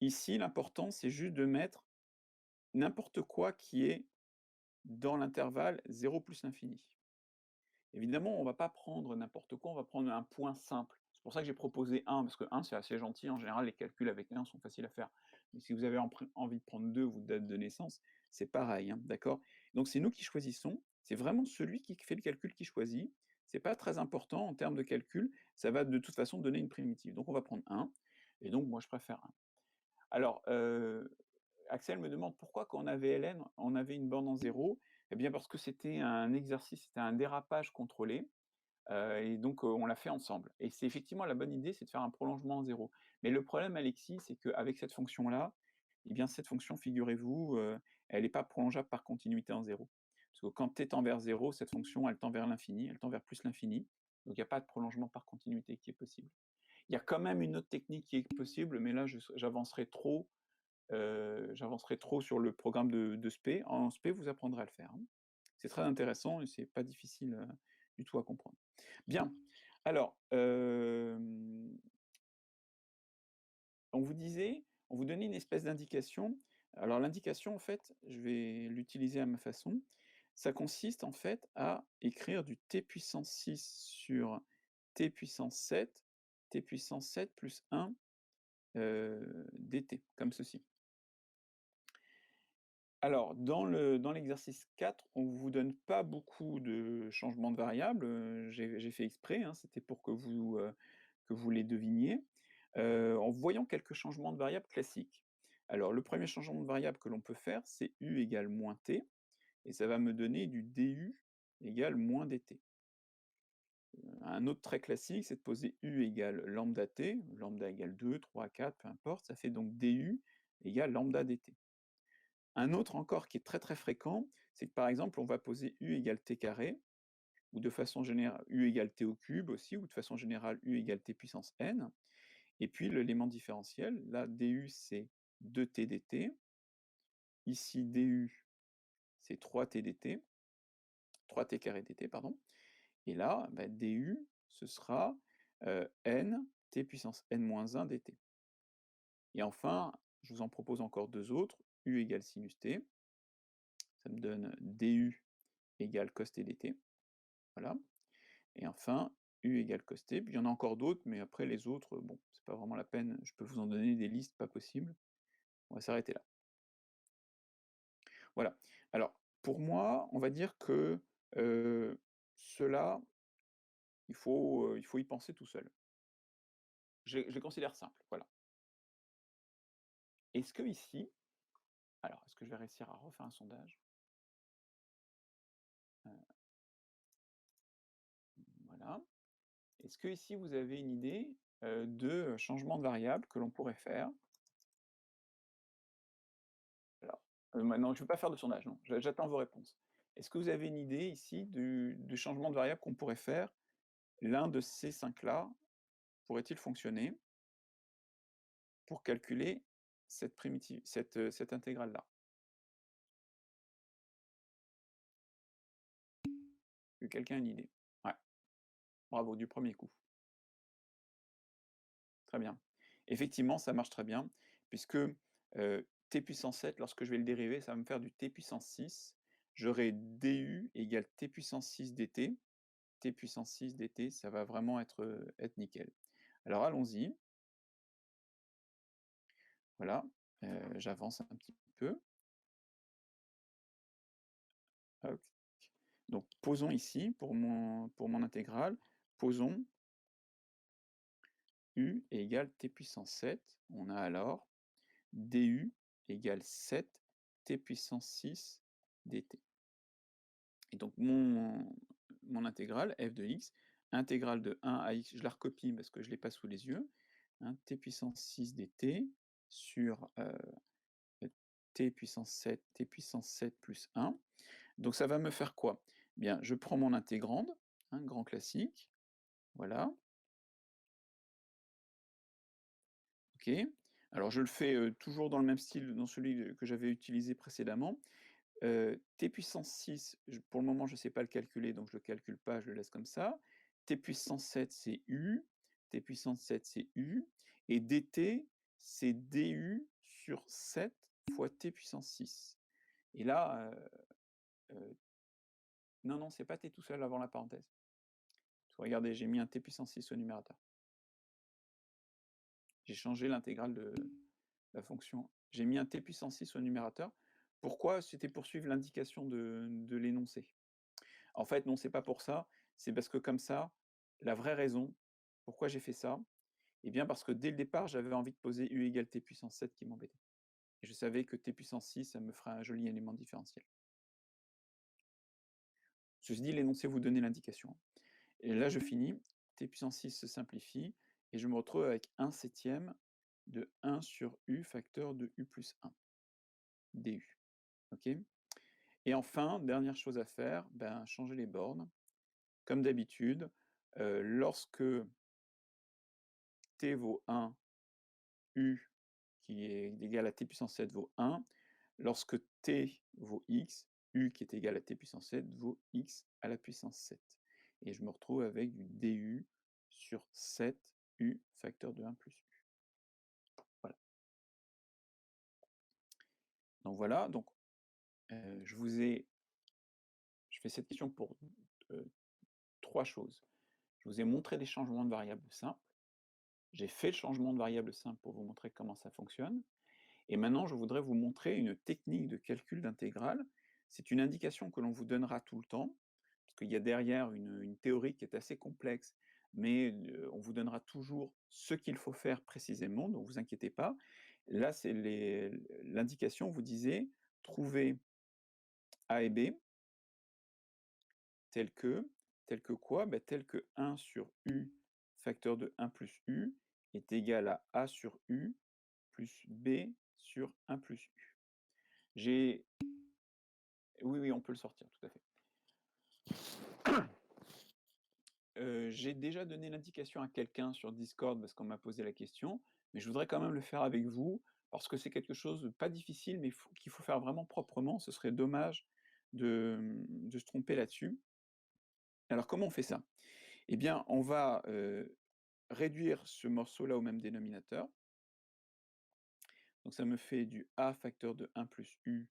Ici, l'important, c'est juste de mettre n'importe quoi qui est dans l'intervalle 0 plus l'infini. Évidemment, on ne va pas prendre n'importe quoi, on va prendre un point simple. C'est pour ça que j'ai proposé 1, parce que 1, c'est assez gentil. En général, les calculs avec 1 sont faciles à faire. Mais si vous avez envie de prendre 2, votre date de naissance, c'est pareil, hein, d'accord? Donc c'est nous qui choisissons. C'est vraiment celui qui fait le calcul qui choisit. C'est pas très important en termes de calcul. Ça va de toute façon donner une primitive. Donc on va prendre 1. Et donc moi, je préfère 1. Alors, Axel me demande pourquoi quand on avait ln, on avait une borne en 0. Eh bien parce que c'était un exercice, c'était un dérapage contrôlé. Et donc, on l'a fait ensemble. Et c'est effectivement la bonne idée, c'est de faire un prolongement en 0. Mais le problème, Alexis, c'est qu'avec cette fonction-là, eh bien cette fonction, figurez-vous, elle n'est pas prolongeable par continuité en 0. Parce que quand t tend vers 0, cette fonction, elle tend vers l'infini, elle tend vers plus l'infini. Donc il n'y a pas de prolongement par continuité qui est possible. Il y a quand même une autre technique qui est possible, mais là, j'avancerai trop sur le programme de SPE. En SPE, vous apprendrez à le faire, hein. C'est très intéressant et c'est pas difficile du tout à comprendre. Bien, alors, on vous disait, on vous donnait une espèce d'indication. Alors l'indication, en fait, je vais l'utiliser à ma façon. Ça consiste en fait à écrire du t puissance 6 sur t puissance 7, t puissance 7 plus 1 dt, comme ceci. Alors, dans l'exercice 4, on ne vous donne pas beaucoup de changements de variables, j'ai fait exprès, hein, c'était pour que vous les deviniez, en voyant quelques changements de variables classiques. Alors, le premier changement de variable que l'on peut faire, c'est u égale moins t, et ça va me donner du du égale moins dt. Un autre très classique, c'est de poser u égale lambda t, lambda égale 2, 3, 4, peu importe, ça fait donc du égale lambda dt. Un autre encore qui est très très fréquent, c'est que par exemple, on va poser u égale t carré, ou de façon générale u égale t au cube aussi, ou de façon générale u égale t puissance n. Et puis l'élément différentiel, là du c'est 2t dt, ici du c'est 3t dt, 3t carré dt, pardon. Et là, bah, du, ce sera n t puissance n-1 dt. Et enfin, je vous en propose encore deux autres, u égale sinus t, ça me donne du égale cos t dt. Voilà. Et enfin, u égale cos t. Puis il y en a encore d'autres, mais après les autres, bon, c'est pas vraiment la peine. Je peux vous en donner des listes pas possibles. On va s'arrêter là. Voilà. Alors, pour moi, on va dire que cela, il faut y penser tout seul. Je les considère simples, voilà. Est-ce que ici, alors, est-ce que je vais réussir à refaire un sondage? Voilà. Est-ce que ici, vous avez une idée de changement de variable que l'on pourrait faire? Alors, maintenant, je ne vais pas faire de sondage, non, j'attends vos réponses. Est-ce que vous avez une idée ici du changement de variable qu'on pourrait faire? L'un de ces 5-là pourrait-il fonctionner pour calculer cette intégrale-là? Que quelqu'un a une idée? Ouais, bravo, du premier coup. Très bien. Effectivement, ça marche très bien, puisque t puissance 7, lorsque je vais le dériver, ça va me faire du t puissance 6. J'aurai du égale t puissance 6 dt. T puissance 6 dt, ça va vraiment être nickel. Alors allons-y. Voilà, j'avance un petit peu. Hop. Donc posons ici, pour mon intégrale, posons u égale t puissance 7. On a alors du égale 7 t puissance 6 dt. Et donc mon intégrale f de x intégrale de 1 à x, je la recopie parce que je ne l'ai pas sous les yeux, hein, t puissance 6 dt sur t puissance 7 plus 1. Donc ça va me faire quoi? Bien, je prends mon intégrande, hein, grand classique, voilà, OK. Alors je le fais toujours dans le même style, dans celui que j'avais utilisé précédemment. T puissance 6, pour le moment je ne sais pas le calculer, donc je ne le calcule pas, je le laisse comme ça. T puissance 7 c'est U, T puissance 7 c'est U, et dt c'est du sur 7 fois T puissance 6. Et là, non, non, c'est pas T tout seul avant la parenthèse. Regardez, j'ai mis un T puissance 6 au numérateur. J'ai changé l'intégrale de la fonction. J'ai mis un T puissance 6 au numérateur. Pourquoi? C'était pour suivre l'indication de l'énoncé. En fait, non, c'est pas pour ça. C'est parce que comme ça, la vraie raison, pourquoi j'ai fait ça, eh bien parce que dès le départ, j'avais envie de poser U égale T puissance 7 qui m'embêtait. Et je savais que T puissance 6, ça me ferait un joli élément différentiel. Ceci dit, l'énoncé vous donnait l'indication. Et là, je finis. T puissance 6 se simplifie. Et je me retrouve avec 1 septième de 1 sur U facteur de U plus 1, du. OK? Et enfin, dernière chose à faire, ben, changer les bornes. Comme d'habitude, lorsque t vaut 1, U qui est égal à T puissance 7 vaut 1. Lorsque T vaut X, U qui est égal à T puissance 7 vaut X à la puissance 7. Et je me retrouve avec du du sur 7U facteur de 1 plus U. Voilà. Donc voilà, donc je fais cette question pour 3 choses. Je vous ai montré des changements de variables simples. J'ai fait le changement de variable simple pour vous montrer comment ça fonctionne. Et maintenant, je voudrais vous montrer une technique de calcul d'intégrale. C'est une indication que l'on vous donnera tout le temps, parce qu'il y a derrière une théorie qui est assez complexe, mais on vous donnera toujours ce qu'il faut faire précisément, donc vous inquiétez pas. Là, c'est l'indication, vous disiez, trouver A et B, tel que quoi? Ben, tel que 1 sur U facteur de 1 plus U est égal à A sur U plus B sur 1 plus U. J'ai Oui, oui, on peut le sortir, tout à fait. J'ai déjà donné l'indication à quelqu'un sur Discord parce qu'on m'a posé la question, mais je voudrais quand même le faire avec vous parce que c'est quelque chose de pas difficile, mais qu'il faut faire vraiment proprement. Ce serait dommage de se tromper là-dessus. Alors comment on fait ça? Eh bien, on va, réduire ce morceau-là au même dénominateur. Donc ça me fait du A facteur de 1 plus U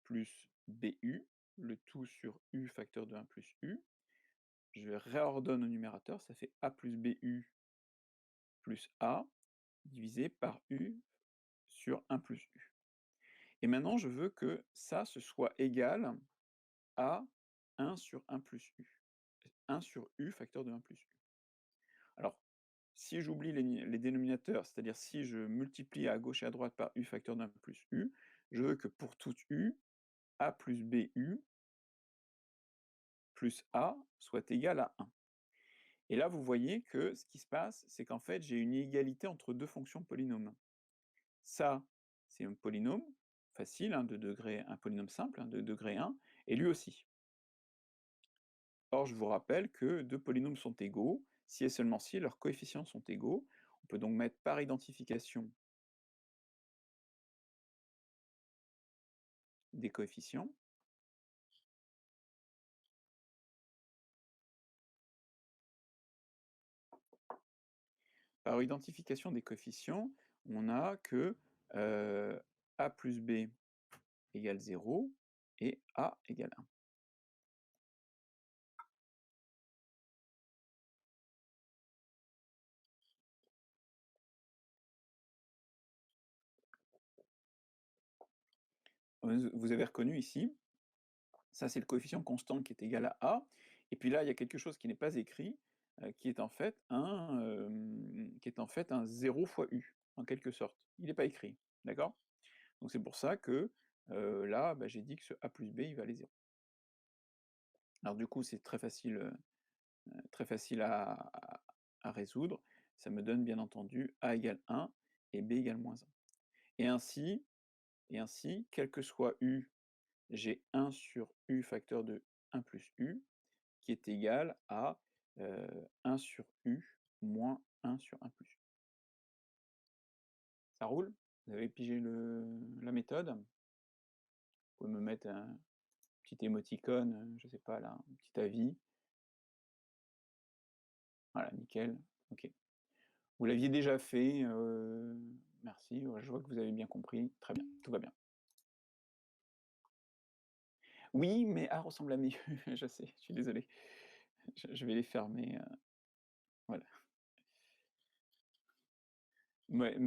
plus BU, le tout sur U facteur de 1 plus U. Je réordonne au numérateur, ça fait A plus BU plus A divisé par U sur 1 plus U. Et maintenant, je veux que ça, ce soit égal à 1 sur 1 plus U. 1 sur U facteur de 1 plus U. Alors, si j'oublie les dénominateurs, c'est-à-dire si je multiplie à gauche et à droite par U facteur de 1 plus U, je veux que pour toute U, A plus BU plus A soit égal à 1. Et là, vous voyez que ce qui se passe, c'est qu'en fait, j'ai une égalité entre deux fonctions polynômes. Ça, c'est un polynôme facile, hein, de degré, un polynôme simple, hein, de degré 1, et lui aussi. Or, je vous rappelle que deux polynômes sont égaux si et seulement si leurs coefficients sont égaux. On peut donc mettre par identification des coefficients. Par identification des coefficients, on a que a plus b égale 0 et a égale 1. Vous avez reconnu ici, ça c'est le coefficient constant qui est égal à a, et puis là il y a quelque chose qui n'est pas écrit, qui est en fait un 0 fois u, en quelque sorte. Il n'est pas écrit, d'accord? Donc c'est pour ça que là, bah, j'ai dit que ce a plus b il valait 0. Alors du coup c'est très facile très facile à résoudre. Ça me donne bien entendu a égale 1 et b égale moins 1. Et ainsi et ainsi, quel que soit u, j'ai 1 sur u facteur de 1 plus u qui est égal à 1 sur u moins 1 sur 1 plus u. Ça roule? Vous avez pigé la méthode? Vous pouvez me mettre un petit émoticône, je sais pas là, un petit avis. Voilà, nickel. OK. Vous l'aviez déjà fait, merci, ouais, je vois que vous avez bien compris. Très bien, tout va bien. Oui, mais A ressemble à mieux, je sais, je suis désolé. Je vais les fermer, voilà. Ouais,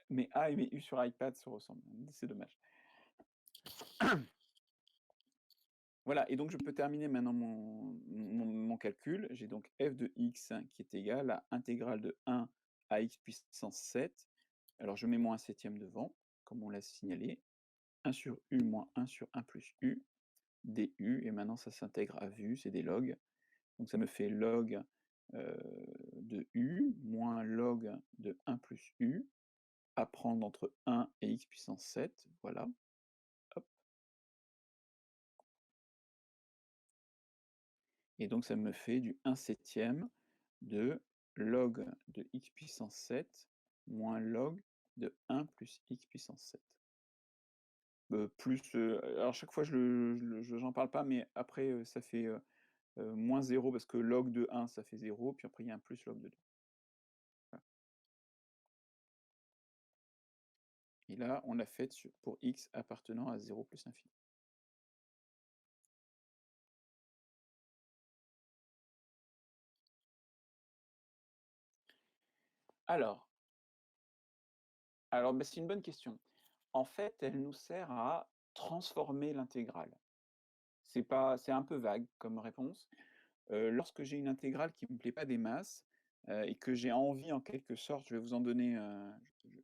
mais A et mes U sur iPad se ressemblent, c'est dommage. Voilà, et donc je peux terminer maintenant mon calcul. J'ai donc f de x qui est égal à intégrale de 1 à x puissance 7. Alors je mets moins 1 septième devant, comme on l'a signalé. 1 sur u moins 1 sur 1 plus u, du, et maintenant ça s'intègre à vue, c'est des logs. Donc ça me fait log de u moins log de 1 plus u, à prendre entre 1 et x puissance 7, voilà. Hop. Et donc ça me fait du 1 septième de log de x puissance 7 moins log de 1 plus x puissance 7. Plus, alors chaque fois j'en parle pas, mais après ça fait moins 0 parce que log de 1 ça fait 0, puis après il y a un plus log de 2. Voilà. Et là on l'a fait pour x appartenant à 0 plus l'infini. Alors, bah, c'est une bonne question. En fait, elle nous sert à transformer l'intégrale. C'est un peu vague comme réponse. Lorsque j'ai une intégrale qui ne me plaît pas des masses, et que j'ai envie en quelque sorte, je vais vous en donner,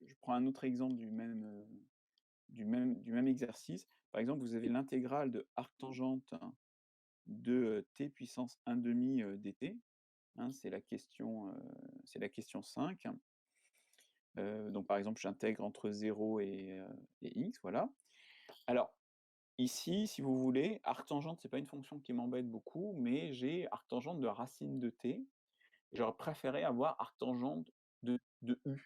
je prends un autre exemple du même exercice. Par exemple, vous avez l'intégrale de arctangente de t puissance 1 demi dt, hein, c'est la question 5. Donc par exemple, j'intègre entre 0 et x, voilà. Alors, ici, si vous voulez, arctangente, c'est pas une fonction qui m'embête beaucoup, mais j'ai arctangente de racine de t. J'aurais préféré avoir arctangente de u.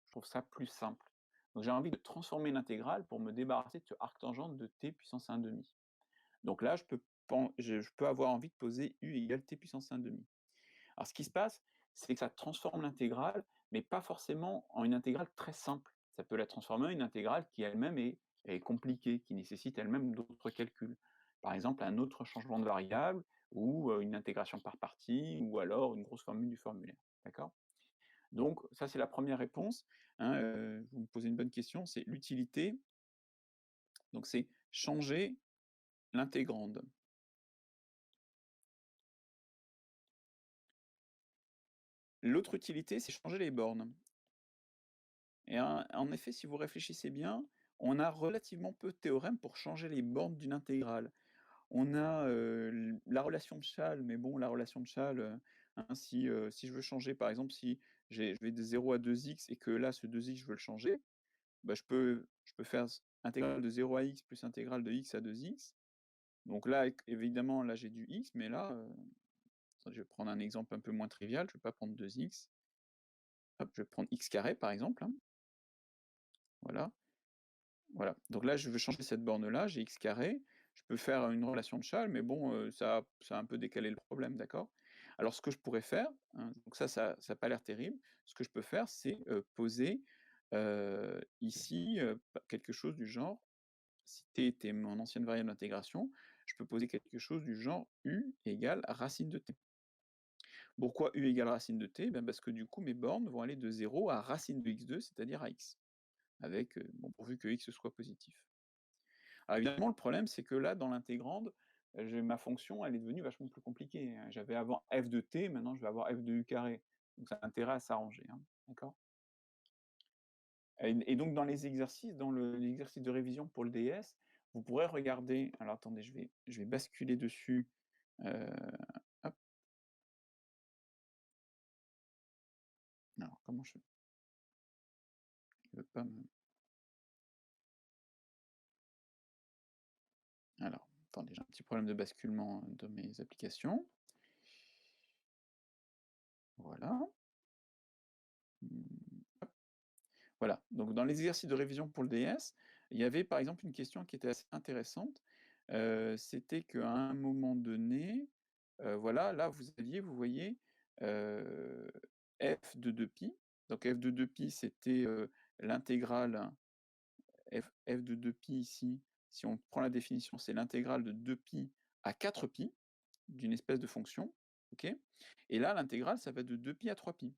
Je trouve ça plus simple. Donc j'ai envie de transformer l'intégrale pour me débarrasser de ce arctangente de t puissance 1 demi. Donc là, je peux avoir envie de poser u égale t puissance 1 demi. Alors ce qui se passe, c'est que ça transforme l'intégrale, mais pas forcément en une intégrale très simple. Ça peut la transformer en une intégrale qui elle-même est compliquée, qui nécessite elle-même d'autres calculs. Par exemple, un autre changement de variable, ou une intégration par partie, ou alors une grosse formule du formulaire. D'accord? Donc ça, c'est la première réponse, hein, vous me posez une bonne question, c'est l'utilité, donc c'est changer l'intégrande. L'autre utilité, c'est changer les bornes. Et en effet, si vous réfléchissez bien, on a relativement peu de théorèmes pour changer les bornes d'une intégrale. On a la relation de Chasles, mais bon, la relation de Chasles, hein, si je veux changer, par exemple, si je vais de 0 à 2x et que là, ce 2x, je veux le changer, bah, je peux faire intégrale de 0 à x plus intégrale de x à 2x. Donc là, évidemment, là, j'ai du x, mais là, je vais prendre un exemple un peu moins trivial, je ne vais pas prendre 2x. Hop, je vais prendre x carré, par exemple, hein. Voilà. Voilà, donc là, je veux changer cette borne-là, j'ai x carré, je peux faire une relation de Chasles, mais bon, ça a un peu décalé le problème, d'accord? Alors ce que je pourrais faire, hein, donc ça a pas l'air terrible, ce que je peux faire, c'est, poser, ici, quelque chose du genre, si t était mon ancienne variable d'intégration, je peux poser quelque chose du genre u égale racine de t. Pourquoi u égale racine de t? Ben parce que du coup, mes bornes vont aller de 0 à racine de x2, c'est-à-dire à x, avec, bon, pourvu que x soit positif. Alors évidemment, le problème, c'est que là, dans l'intégrande, ma fonction, elle est devenue vachement plus compliquée, hein. J'avais avant f de t, maintenant je vais avoir f de u carré. Donc ça a intérêt à s'arranger, hein, d'accord? Et donc dans les exercices, dans l'exercice de révision pour le DS, vous pourrez regarder, alors attendez, je vais basculer dessus, hop, Alors comment je il veut pas me alors, attendez, j'ai un petit problème de basculement de mes applications. Voilà. Mmh, voilà, donc dans les exercices de révision pour le DS, il y avait par exemple une question qui était assez intéressante, c'était qu'à un moment donné, voilà, là vous voyez, heu, f de 2π, donc f de 2π c'était, l'intégrale f de 2π ici, si on prend la définition, c'est l'intégrale de 2π à 4π d'une espèce de fonction, OK? Et là l'intégrale ça va de 2π à 3π.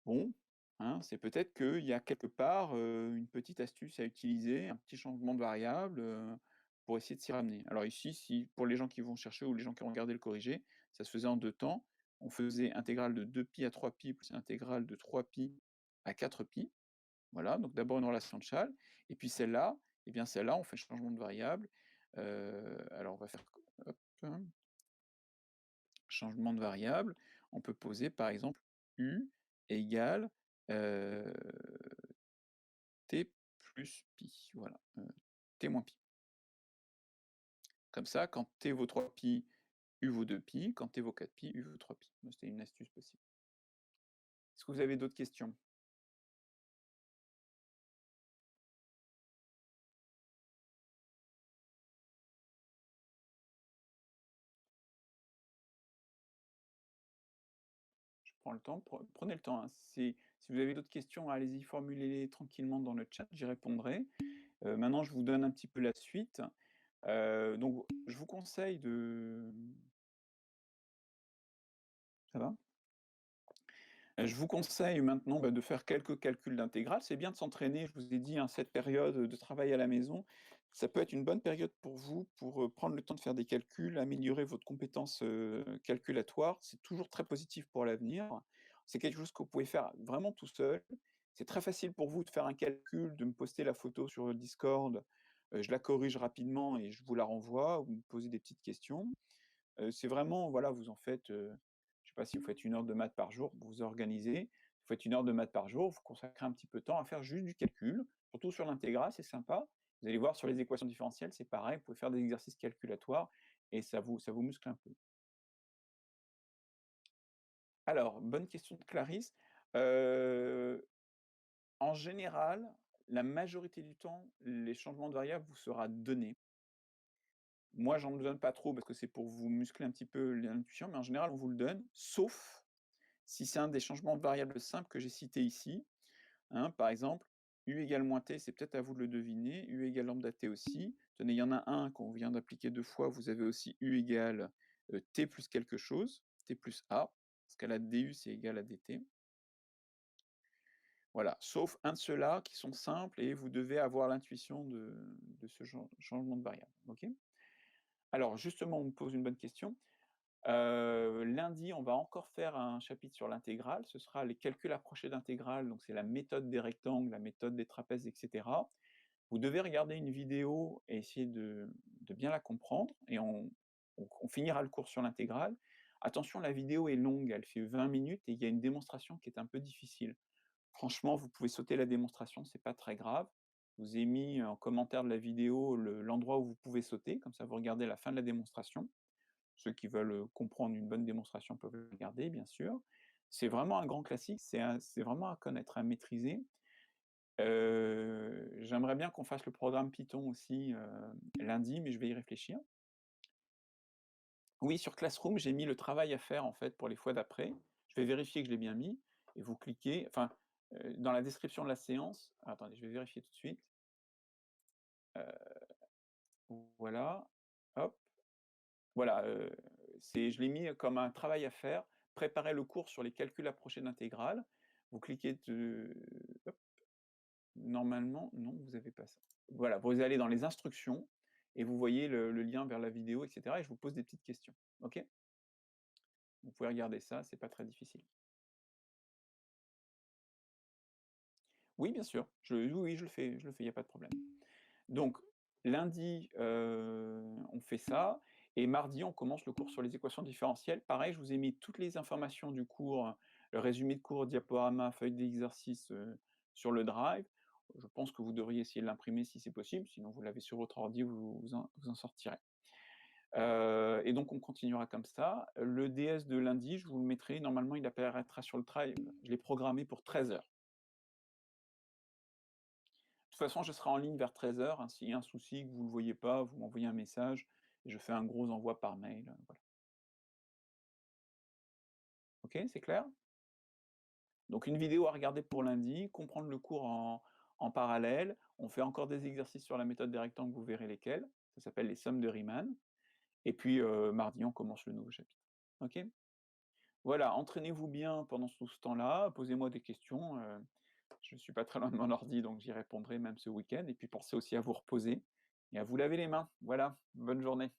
Bon, hein, c'est peut-être qu'il y a quelque part, une petite astuce à utiliser, un petit changement de variable, pour essayer de s'y ramener. Alors ici, si pour les gens qui vont chercher ou les gens qui ont regardé le corrigé, ça se faisait en 2 temps. On faisait intégrale de 2π à 3π plus intégrale de 3π à 4π. Voilà, donc d'abord une relation de Chasles et puis celle-là, eh bien celle-là, on fait le changement de variable. Alors on va faire hop, changement de variable, on peut poser par exemple u égale, heu, t plus pi, voilà, t moins pi. Comme ça, quand t vaut 3π, u vaut 2π, quand t vaut 4π, u vaut 3π. Bah, c'était une astuce possible. Est-ce que vous avez d'autres questions? Je prends le temps, prenez le temps, hein. Si vous avez d'autres questions, allez-y, formulez-les tranquillement dans le chat, j'y répondrai. Maintenant je vous donne un petit peu la suite. Donc je vous conseille de ça va? Je vous conseille maintenant, bah, de faire quelques calculs d'intégrale. C'est bien de s'entraîner, je vous ai dit, hein, cette période, de travail à la maison, ça peut être une bonne période pour vous, pour, prendre le temps de faire des calculs, améliorer votre compétence, calculatoire. C'est toujours très positif pour l'avenir. C'est quelque chose que vous pouvez faire vraiment tout seul. C'est très facile pour vous de faire un calcul, de me poster la photo sur le Discord, je la corrige rapidement et je vous la renvoie, vous me posez des petites questions. C'est vraiment, voilà, vous en faites, je sais pas si vous faites 1 heure de maths par jour, vous vous organisez, vous faites 1 heure de maths par jour, vous consacrez un petit peu de temps à faire juste du calcul, surtout sur l'intégrale, c'est sympa. Vous allez voir sur les équations différentielles, c'est pareil, vous pouvez faire des exercices calculatoires et ça vous muscle un peu. Alors, bonne question de Clarisse. Heu, En général, la majorité du temps, les changements de variables vous sera donné. Moi, j'en donne pas trop parce que c'est pour vous muscler un petit peu l'intuition, mais en général, on vous le donne, sauf si c'est un des changements de variables simples que j'ai cités ici, hein, par exemple, u égale moins t, c'est peut-être à vous de le deviner, u égale lambda t aussi. Tenez, il y en a un qu'on vient d'appliquer 2 fois, vous avez aussi u égale, t plus quelque chose, t plus a, parce qu'à la du, c'est égal à dt. Voilà, sauf un de ceux-là qui sont simples et vous devez avoir l'intuition de ce changement de variable, OK? Alors justement, on me pose une bonne question. Lundi, on va encore faire un chapitre sur l'intégrale. Ce sera les calculs approchés d'intégrale, donc c'est la méthode des rectangles, la méthode des trapèzes, et cetera. Vous devez regarder une vidéo et essayer de bien la comprendre et on finira le cours sur l'intégrale. Attention, la vidéo est longue, elle fait 20 minutes et il y a une démonstration qui est un peu difficile. Franchement, vous pouvez sauter la démonstration, c'est pas très grave. Je vous ai mis en commentaire de la vidéo l'endroit où vous pouvez sauter, comme ça vous regardez la fin de la démonstration. Ceux qui veulent, comprendre une bonne démonstration peuvent le regarder, bien sûr. C'est vraiment un grand classique, c'est vraiment à connaître, à maîtriser. J'aimerais bien qu'on fasse le programme Python aussi, lundi, mais je vais y réfléchir. Oui, sur Classroom, j'ai mis le travail à faire, en fait, pour les fois d'après. Je vais vérifier que je l'ai bien mis et vous cliquez enfin, dans la description de la séance attendez, je vais vérifier tout de suite. Voilà, hop. Voilà, je l'ai mis comme un travail à faire, préparer le cours sur les calculs approchés d'intégrale. Vous cliquez hop, normalement non, vous avez pas ça. Voilà, vous allez dans les instructions et vous voyez le lien vers la vidéo et cetera et je vous pose des petites questions. OK? Vous pouvez regarder ça, c'est pas très difficile. Oui, bien sûr, oui, je le fais, il y a pas de problème. Donc lundi, on fait ça et mardi, on commence le cours sur les équations différentielles. Pareil, je vous ai mis toutes les informations du cours, le résumé de cours, diaporama, feuille d'exercice, sur le Drive. Je pense que vous devriez essayer de l'imprimer si c'est possible, sinon vous l'avez sur votre ordi, vous en sortirez. Et donc on continuera comme ça. Le DS de lundi, je vous le mettrai, normalement il apparaîtra sur le Drive, je l'ai programmé pour 13h. De toute façon, je serai en ligne vers 13h, hein, s'il y a un souci, que vous ne le voyez pas, vous m'envoyez un message et je fais un gros envoi par mail, voilà. OK, c'est clair? Donc une vidéo à regarder pour lundi, comprendre le cours en parallèle. On fait encore des exercices sur la méthode des rectangles, vous verrez lesquels. Ça s'appelle les sommes de Riemann et puis, mardi, on commence le nouveau chapitre. OK? Voilà, entraînez-vous bien pendant tout ce temps-là, posez-moi des questions, je ne suis pas très loin de mon ordi, donc j'y répondrai même ce week-end et puis pensez aussi à vous reposer et à vous laver les mains. Voilà, bonne journée.